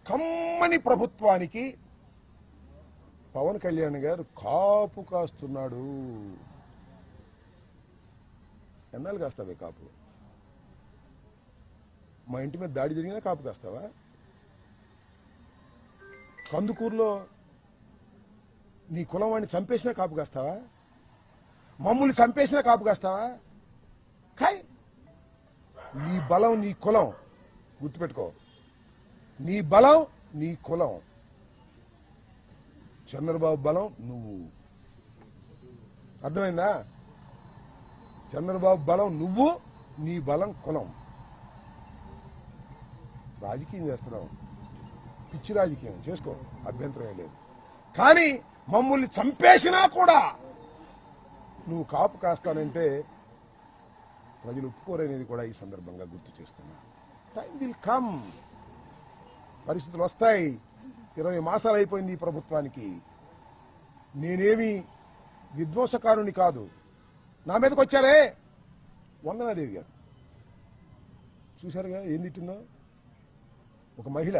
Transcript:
కమ్మని ప్రభుత్వానికి పవన్ కళ్యాణ్ గారు కాపు కాస్తున్నాడు. ఎన్నాళ్ళు కాస్తావే కాపు? మా ఇంటి మీద దాడి జరిగినా కాపు కాస్తావా? కందుకూరులో నీ కులం వాడిని చంపేసినా కాపు కాస్తావా? మమ్మల్ని చంపేసినా కాపు కాస్తావా? కాయ్, నీ బలం నీ కులం, గుర్తుపెట్టుకో. నీ బలం నీ కులం. చంద్రబాబు బలం నువ్వు. అర్థమైందా? చంద్రబాబు బలం నువ్వు, నీ బలం కులం. రాజకీయం చేస్తున్నావు, పిచ్చి రాజకీయం చేసుకో, అభ్యంతరం లేదు. కానీ మమ్మల్ని చంపేసినా కూడా నువ్వు కాపు కాస్తానంటే ప్రజలు ఒప్పుకోరనేది కూడా ఈ సందర్భంగా గుర్తు చేస్తున్నా. టైం విల్ కమ్, పరిస్థితులు వస్తాయి. 20 మాసాలు అయిపోయింది ఈ ప్రభుత్వానికి. నేనేమి విధ్వంసకారుని కాదు. నా మీదకి వచ్చారే వందనాదేవి గారు, చూశారుగా ఏం తిట్టిందో. ఒక మహిళ